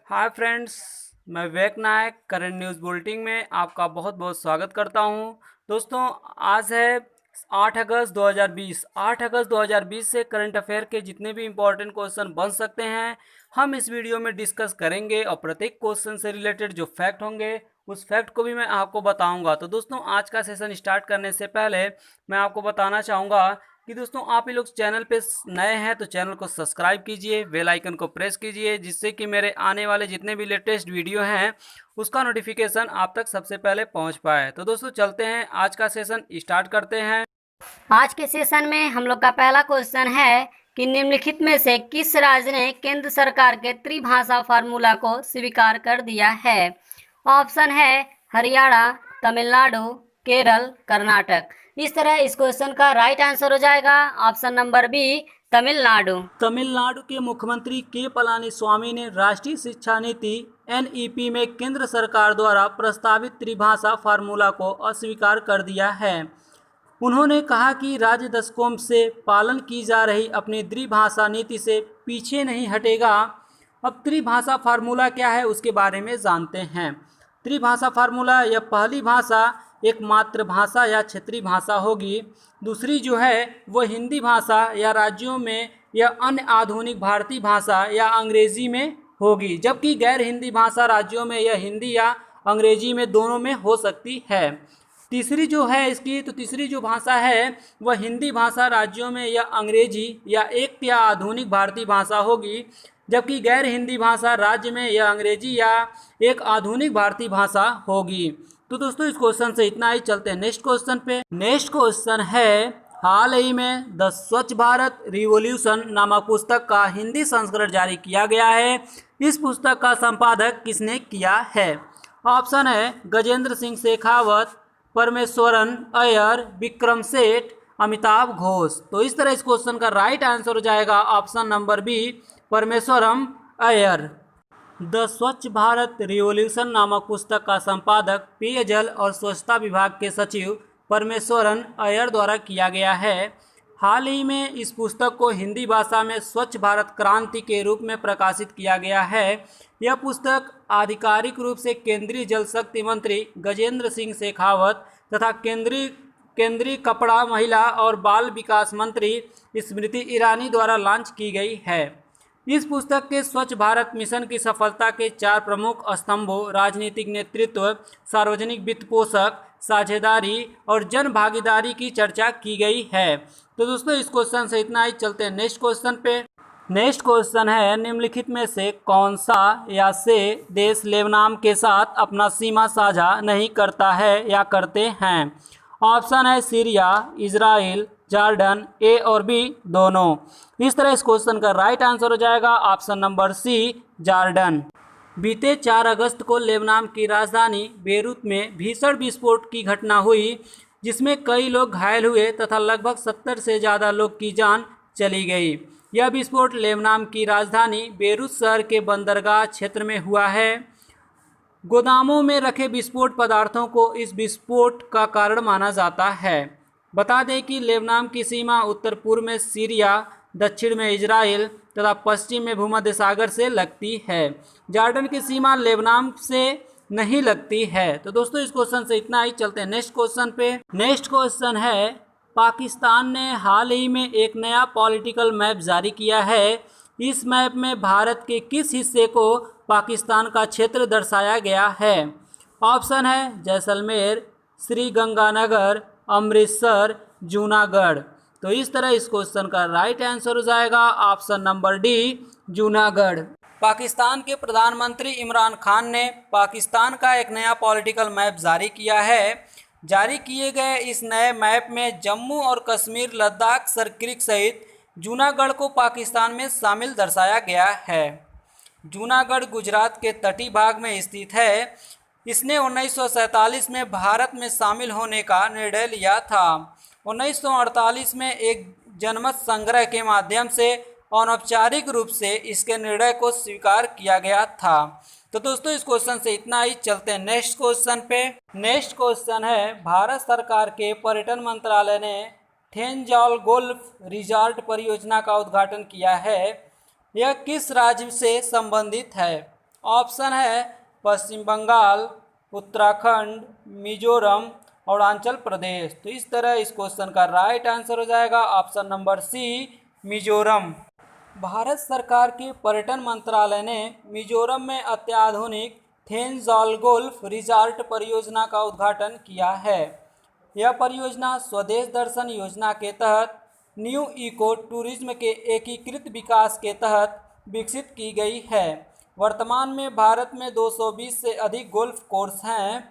Hi friends, मैं विवेक नायक current news bulletin में आपका बहुत बहुत स्वागत करता हूं। दोस्तों, आज है 8 अगस्त 2020। 8 अगस्त 2020 से करंट अफेयर के जितने भी इम्पोर्टेंट क्वेश्चन बन सकते हैं हम इस वीडियो में डिस्कस करेंगे और प्रत्येक क्वेश्चन से रिलेटेड जो फैक्ट होंगे उस फैक्ट को भी मैं आपको बताऊंगा। तो दोस्तों, आज का सेशन स्टार्ट करने से पहले मैं आपको बताना चाहूँगा कि दोस्तों आप ही लोग चैनल पे नए हैं तो चैनल को सब्सक्राइब कीजिए, बेल आइकन को प्रेस कीजिए, जिससे कि मेरे आने वाले जितने भी लेटेस्ट वीडियो हैं उसका नोटिफिकेशन आप तक सबसे पहले पहुंच पाए। तो दोस्तों चलते हैं, आज का सेशन स्टार्ट करते हैं। आज के सेशन में हम लोग का पहला क्वेश्चन है कि निम्नलिखित में से किस राज्य ने केंद्र सरकार के त्रिभाषा फार्मूला को स्वीकार कर दिया है। ऑप्शन है हरियाणा, तमिलनाडु, केरल, कर्नाटक। इस तरह इस क्वेश्चन का राइट आंसर हो जाएगा option number B, Tamil Nadu. Tamil Nadu के मुख्यमंत्री के पलानीस्वामी ने राष्ट्रीय शिक्षा नीति एनईपी में केंद्र सरकार द्वारा प्रस्तावित त्रिभाषा फार्मूला को अस्वीकार कर दिया है। उन्होंने कहा कि राज्य दशकों से पालन की जा रही अपनी त्रिभाषा नीति से पीछे नहीं हटेगा। अब त्रिभाषा फार्मूला क्या है उसके बारे में जानते हैं। त्रिभाषा फार्मूला यह पहली भाषा एक मातृभाषा या क्षेत्रीय भाषा होगी। दूसरी जो है वो हिंदी भाषा या राज्यों में या अन्य आधुनिक भारतीय भाषा या अंग्रेजी में होगी, जबकि गैर हिंदी भाषा राज्यों में यह हिंदी या अंग्रेजी में दोनों में हो सकती है। तीसरी जो है इसकी तो तीसरी जो भाषा है वह हिंदी भाषा राज्यों में या अंग्रेजी या एक या आधुनिक भारतीय भाषा होगी, जबकि गैर हिंदी भाषा राज्य में या अंग्रेजी या एक आधुनिक भारतीय भाषा होगी। तो दोस्तों इस क्वेश्चन से इतना ही। चलते हैं नेक्स्ट क्वेश्चन पे। नेक्स्ट क्वेश्चन है, हाल ही में द स्वच्छ भारत रिवॉल्यूशन नामक पुस्तक का हिंदी संस्करण जारी किया गया है। इस पुस्तक का संपादक किसने किया है। ऑप्शन है गजेंद्र सिंह शेखावत, परमेश्वरन अय्यर, विक्रम सेठ, अमिताभ घोष। तो इस तरह इस क्वेश्चन का राइट आंसर हो जाएगा option number B, Parameswaran Iyer. The Swachh Bharat revolution नामक पुस्तक का संपादक पेयजल और स्वच्छता विभाग के सचिव परमेश्वरन अय्यर द्वारा किया गया है। हाल ही में इस पुस्तक को हिंदी भाषा में स्वच्छ भारत क्रांति के रूप में प्रकाशित किया गया है। यह पुस्तक आधिकारिक रूप से केंद्रीय जल शक्ति मंत्री गजेंद्र सिंह शेखावत तथा केंद्रीय कपड़ा, महिला और बाल विकास मंत्री स्मृति ईरानी द्वारा लॉन्च की गई है। इस पुस्तक के स्वच्छ भारत मिशन की सफलता के 4 प्रमुख स्तंभों राजनीतिक नेतृत्व, सार्वजनिक वित्त पोषक, साझेदारी और जन भागीदारी की चर्चा की गई है। तो दोस्तों इस क्वेश्चन से इतना ही। चलते हैं नेक्स्ट क्वेश्चन पे। नेक्स्ट क्वेश्चन है, निम्नलिखित में से कौन सा या से देश लेबनान के साथ अपना सीमा साझा नहीं करता है या करते हैं। ऑप्शन है सीरिया, इजराइल, जॉर्डन, ए और बी दोनों। इस तरह इस क्वेश्चन का राइट आंसर हो जाएगा ऑप्शन नंबर सी, जॉर्डन। बीते 4 अगस्त को लेबनान की राजधानी बेरूत में भीषण विस्फोट की घटना हुई, जिसमें कई लोग घायल हुए तथा लगभग 70 से ज़्यादा लोग की जान चली गई। यह विस्फोट लेबनान की राजधानी बेरूत शहर के बंदरगाह क्षेत्र में हुआ है। गोदामों में रखे विस्फोट पदार्थों को इस विस्फोट का कारण माना जाता है। बता दें कि लेबनान की सीमा उत्तर पूर्व में सीरिया, दक्षिण में इजराइल तथा पश्चिम में भूमध्य सागर से लगती है। जॉर्डन की सीमा लेबनान से नहीं लगती है। तो दोस्तों इस क्वेश्चन से इतना ही। चलते हैं नेक्स्ट क्वेश्चन पे। नेक्स्ट क्वेश्चन है, पाकिस्तान ने हाल ही में एक नया पॉलिटिकल मैप जारी किया है। इस मैप में भारत के किस हिस्से को पाकिस्तान का क्षेत्र दर्शाया गया है। ऑप्शन है जैसलमेर, श्रीगंगानगर, अमृतसर, जूनागढ़। तो इस तरह इस क्वेश्चन का राइट आंसर हो जाएगा option number D, Junagadh. Pakistan के प्रधानमंत्री इमरान खान ने पाकिस्तान का एक नया पॉलिटिकल मैप जारी किया है। जारी किए गए इस नए मैप में जम्मू और कश्मीर, लद्दाख, सरक्रिक सहित जूनागढ़ को पाकिस्तान में शामिल दर्शाया गया है। जूनागढ़ गुजरात के तटीय भाग में स्थित है। इसने 1947 में भारत में शामिल होने का निर्णय लिया था। 1948 में एक जनमत संग्रह के माध्यम से अनौपचारिक रूप से इसके निर्णय को स्वीकार किया गया था। तो दोस्तों इस क्वेश्चन से इतना ही। चलते हैं नेक्स्ट क्वेश्चन पे। नेक्स्ट क्वेश्चन है, भारत सरकार के पर्यटन मंत्रालय ने थेंजावल गोल्फ रिजॉर्ट परियोजना का उद्घाटन किया है। यह किस राज्य से संबंधित है। ऑप्शन है पश्चिम बंगाल, उत्तराखंड, मिजोरम, अरुणाचल प्रदेश। तो इस तरह इस क्वेश्चन का राइट आंसर हो जाएगा option number C, Mizoram. Bharat सरकार के पर्यटन मंत्रालय ने मिजोरम में अत्याधुनिक थेंजाल गोल्फ रिजॉर्ट परियोजना का उद्घाटन किया है। यह परियोजना स्वदेश दर्शन योजना के तहत न्यू इको टूरिज्म के एकीकृत विकास के तहत विकसित की गई है। वर्तमान में भारत में 220 से अधिक गोल्फ कोर्स हैं।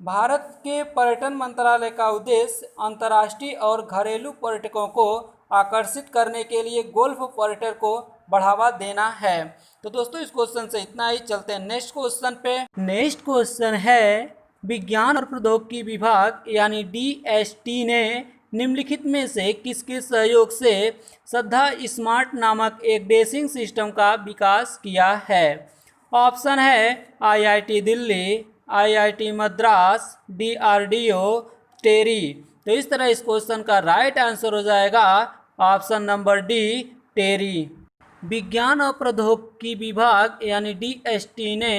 भारत के पर्यटन मंत्रालय का उद्देश्य अंतर्राष्ट्रीय और घरेलू पर्यटकों को आकर्षित करने के लिए गोल्फ पर्यटन को बढ़ावा देना है। तो दोस्तों इस क्वेश्चन से इतना ही, चलते हैं नेक्स्ट क्वेश्चन पे। नेक्स्ट क्वेश्चन है, विज्ञान और प्रौद्योगिकी विभाग यानी DST ने निम्नलिखित में से किसके सहयोग से श्रद्धा स्मार्ट नामक एक डैशिंग सिस्टम का विकास किया है? ऑप्शन है IIT Delhi, IIT Madras, DRDO, टेरी। तो इस तरह इस क्वेश्चन का राइट आंसर हो जाएगा ऑप्शन नंबर डी, टेरी। विज्ञान और प्रौद्योगिकी विभाग यानी DST ने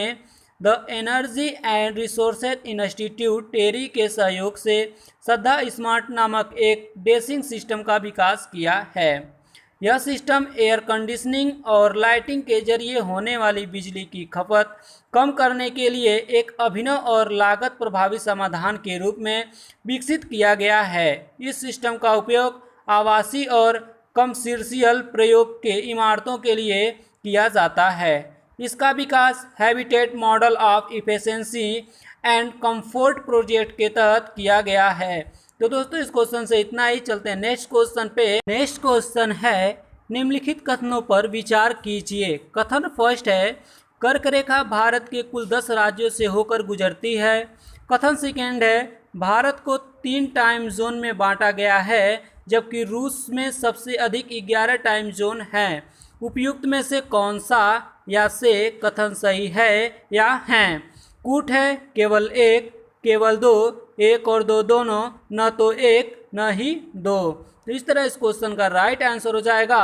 the energy and resources institute TERI के सहयोग से श्रद्धा स्मार्ट नामक एक डैशिंग सिस्टम का विकास किया है। यह सिस्टम एयर कंडीशनिंग और लाइटिंग के जरिए होने वाली बिजली की खपत कम करने के लिए एक अभिनव और लागत प्रभावी समाधान के रूप में विकसित किया गया है। इस सिस्टम का उपयोग आवासीय और कमर्शियल प्रयोग के इमारतों के लिए किया जाता है। इसका विकास habitat model of efficiency and comfort project के तहत किया गया है। तो दोस्तों इस क्वेश्चन से इतना ही, चलते हैं नेक्स्ट क्वेश्चन पे। नेक्स्ट क्वेश्चन है, निम्नलिखित कथनों पर विचार कीजिए। कथन फर्स्ट है, कर्क रेखा भारत के कुल 10 राज्यों से होकर गुजरती है। कथन सेकेंड है, भारत को 3 टाइम जोन में बांटा गया है, जबकि रूस में सबसे अधिक 11 टाइम जोन हैं। उपयुक्त में से कौन सा या से कथन सही है या हैं? कूट है केवल एक, केवल दो, एक और दो दोनों, न तो एक न ही दो। तो इस तरह इस क्वेश्चन का राइट आंसर हो जाएगा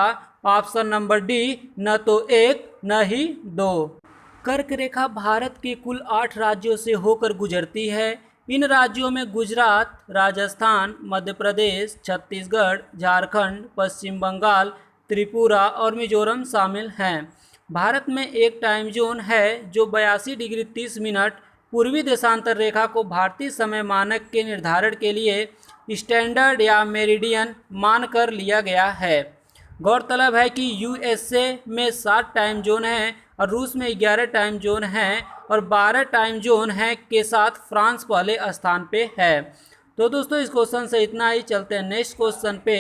ऑप्शन नंबर डी, न तो एक न ही दो। कर्क रेखा भारत के कुल 8 राज्यों से होकर गुजरती है। इन राज्यों में गुजरात, राजस्थान, मध्य प्रदेश, छत्तीसगढ़, झारखंड, पश्चिम बंगाल, त्रिपुरा और मिजोरम शामिल हैं। भारत में एक टाइम जोन है जो 82 डिग्री 30 मिनट पूर्वी देशांतर रेखा को भारतीय समय मानक के निर्धारण के लिए स्टैंडर्ड या मेरिडियन मानकर लिया गया है। गौरतलब है कि USA में 7 टाइम जोन हैं और रूस में 11 टाइम जोन हैं और 12 टाइम जोन हैं के साथ फ्रांस पहले स्थान पे है। तो दोस्तों इस क्वेश्चन से इतना ही, चलते हैं नेक्स्ट क्वेश्चन पे।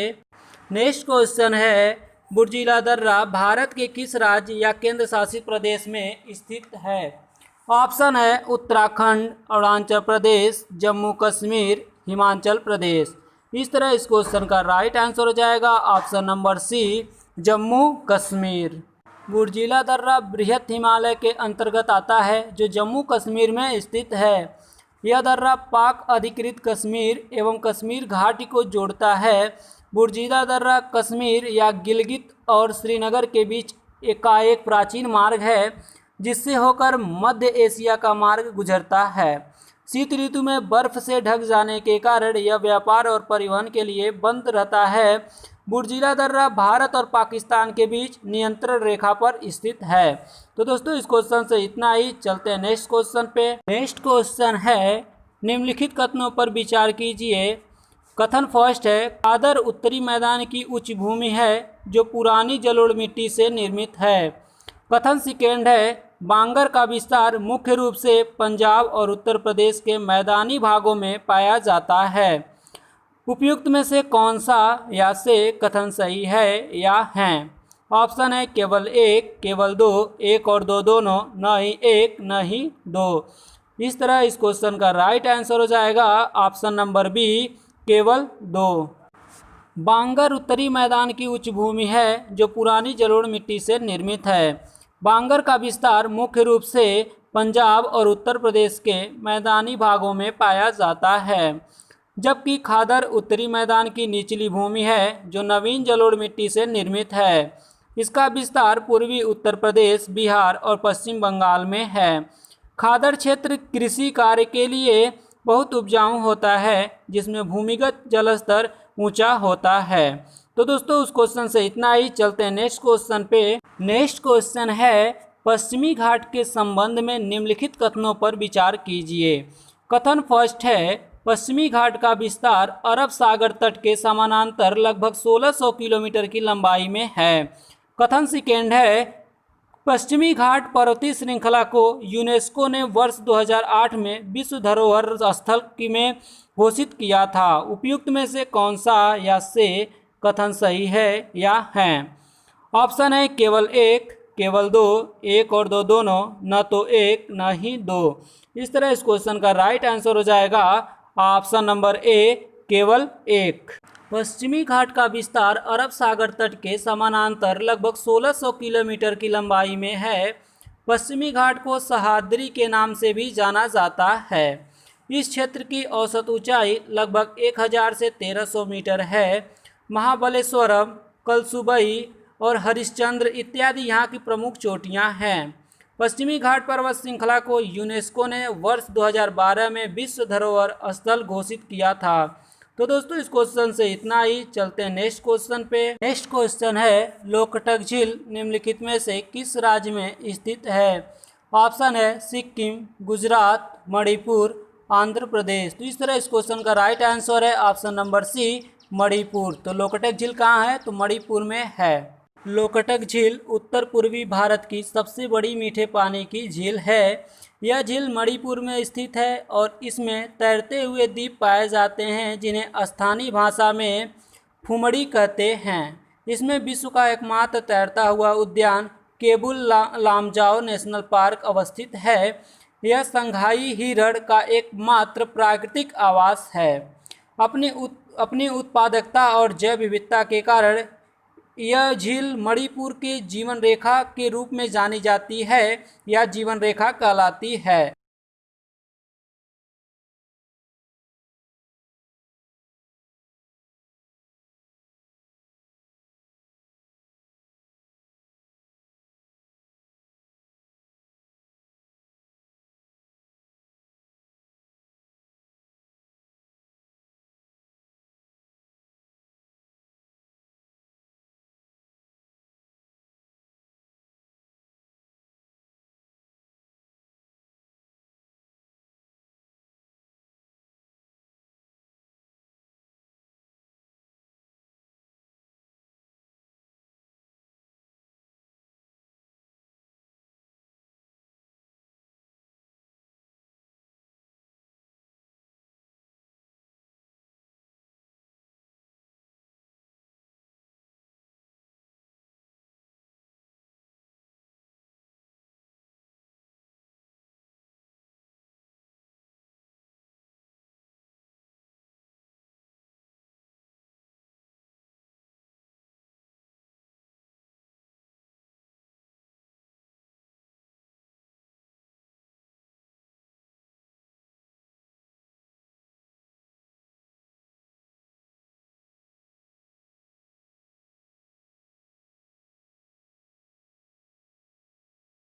नेक्स्ट क्वेश्चन है, बुर्जिला दर्रा भारत के किस राज्य या केंद्र शासित प्रदेश में स्थित है? ऑप्शन है उत्तराखंड, अरुणाचल प्रदेश, जम्मू कश्मीर, हिमाचल प्रदेश। इस तरह इस क्वेश्चन का राइट आंसर हो जाएगा option number C, Jammu Kashmir. Burzila दर्रा बृहत हिमालय के अंतर्गत आता है जो जम्मू कश्मीर में स्थित है। यह दर्रा पाक अधिकृत कश्मीर एवं कश्मीर घाटी को जोड़ता है। बुर्जिला दर्रा कश्मीर या गिलगित और श्रीनगर के बीच का एक प्राचीन मार्ग है जिससे होकर मध्य एशिया का मार्ग गुजरता है। शीत ऋतु में बर्फ से ढक जाने के कारण यह व्यापार और परिवहन के लिए बंद रहता है। बुर्जिला दर्रा भारत और पाकिस्तान के बीच नियंत्रण रेखा पर स्थित है। तो दोस्तों इस क्वेश्चन से इतना ही, चलते हैं नेक्स्ट क्वेश्चन पे। नेक्स्ट क्वेश्चन है, निम्नलिखित कथनों पर विचार कीजिए। कथन फर्स्ट है, कादर उत्तरी मैदान की उच्च भूमि है जो पुरानी जलोढ़ मिट्टी से निर्मित है। कथन सेकेंड है, बांगर का विस्तार मुख्य रूप से पंजाब और उत्तर प्रदेश के मैदानी भागों में पाया जाता है। उपयुक्त में से कौन सा या से कथन सही है या हैं? ऑप्शन है केवल एक, केवल दो, एक और दो दोनों, न ही एक न ही दो। इस तरह इस क्वेश्चन का राइट आंसर हो जाएगा ऑप्शन नंबर बी, केवल दो। बांगर उत्तरी मैदान की उच्च भूमि है जो पुरानी जलोढ़ मिट्टी से निर्मित है। बांगर का विस्तार मुख्य रूप से पंजाब और उत्तर प्रदेश के मैदानी भागों में पाया जाता है, जबकि खादर उत्तरी मैदान की निचली भूमि है जो नवीन जलोढ़ मिट्टी से निर्मित है। इसका विस्तार पूर्वी उत्तर प्रदेश, बिहार और पश्चिम बंगाल में है। खादर क्षेत्र कृषि कार्य के लिए बहुत उपजाऊ होता है, जिसमें भूमिगत जलस्तर ऊंचा होता है। तो दोस्तों उस क्वेश्चन से इतना ही। चलते हैं नेक्स्ट क्वेश्चन पे। नेक्स्ट क्वेश्चन है, पश्चिमी घाट के संबंध में निम्नलिखित कथनों पर विचार कीजिए। कथन फर्स्ट है, पश्चिमी घाट का विस्तार अरब सागर तट के समानांतर लगभग 1600 किलोमीटर की लंबाई में है। कथन सेकेंड है, पश्चिमी घाट पर्वतीय श्रृंखला को यूनेस्को ने वर्ष 2008 में विश्व धरोहर स्थल में घोषित किया था। उपयुक्त में से कौन सा या से कथन सही है या है? ऑप्शन है केवल एक, केवल दो, एक और दो दोनों, न तो एक न ही दो। इस तरह इस क्वेश्चन का राइट आंसर हो जाएगा ऑप्शन नंबर ए, केवल एक। पश्चिमी घाट का विस्तार अरब सागर तट के समानांतर लगभग 1600 किलोमीटर की लंबाई में है। पश्चिमी घाट को सह्याद्री के नाम से भी जाना जाता है। इस क्षेत्र की औसत ऊंचाई लगभग 1000 से 1300 मीटर है। महाबलेश्वरम, कलसुबई और हरिश्चंद्र इत्यादि यहाँ की प्रमुख चोटियाँ हैं। पश्चिमी घाट पर्वत श्रृंखला को यूनेस्को ने वर्ष 2012 में विश्व धरोहर स्थल घोषित किया था। तो दोस्तों इस क्वेश्चन से इतना ही। चलते हैं नेक्स्ट क्वेश्चन पे। नेक्स्ट क्वेश्चन है, लोकटक झील निम्नलिखित में से किस राज्य में स्थित है? ऑप्शन है सिक्किम, गुजरात, मणिपुर, आंध्र प्रदेश। तो इस तरह इस क्वेश्चन का राइट आंसर है ऑप्शन नंबर सी, मणिपुर। तो लोकटक झील कहाँ है? तो मणिपुर में है। लोकटक झील उत्तर पूर्वी भारत की सबसे बड़ी मीठे पानी की झील है। यह झील मणिपुर में स्थित है और इसमें तैरते हुए द्वीप पाए जाते हैं, जिन्हें स्थानीय भाषा में फुमड़ी कहते हैं। इसमें विश्व का एकमात्र तैरता हुआ उद्यान केबुल लामजाओ नेशनल पार्क अवस्थित है। यह संघाई हिरण का एकमात्र प्राकृतिक आवास है। अपनी उत्पादकता और जैव विविधता के कारण यह झील मणिपुर की जीवन रेखा के रूप में जानी जाती है या जीवन रेखा कहलाती है।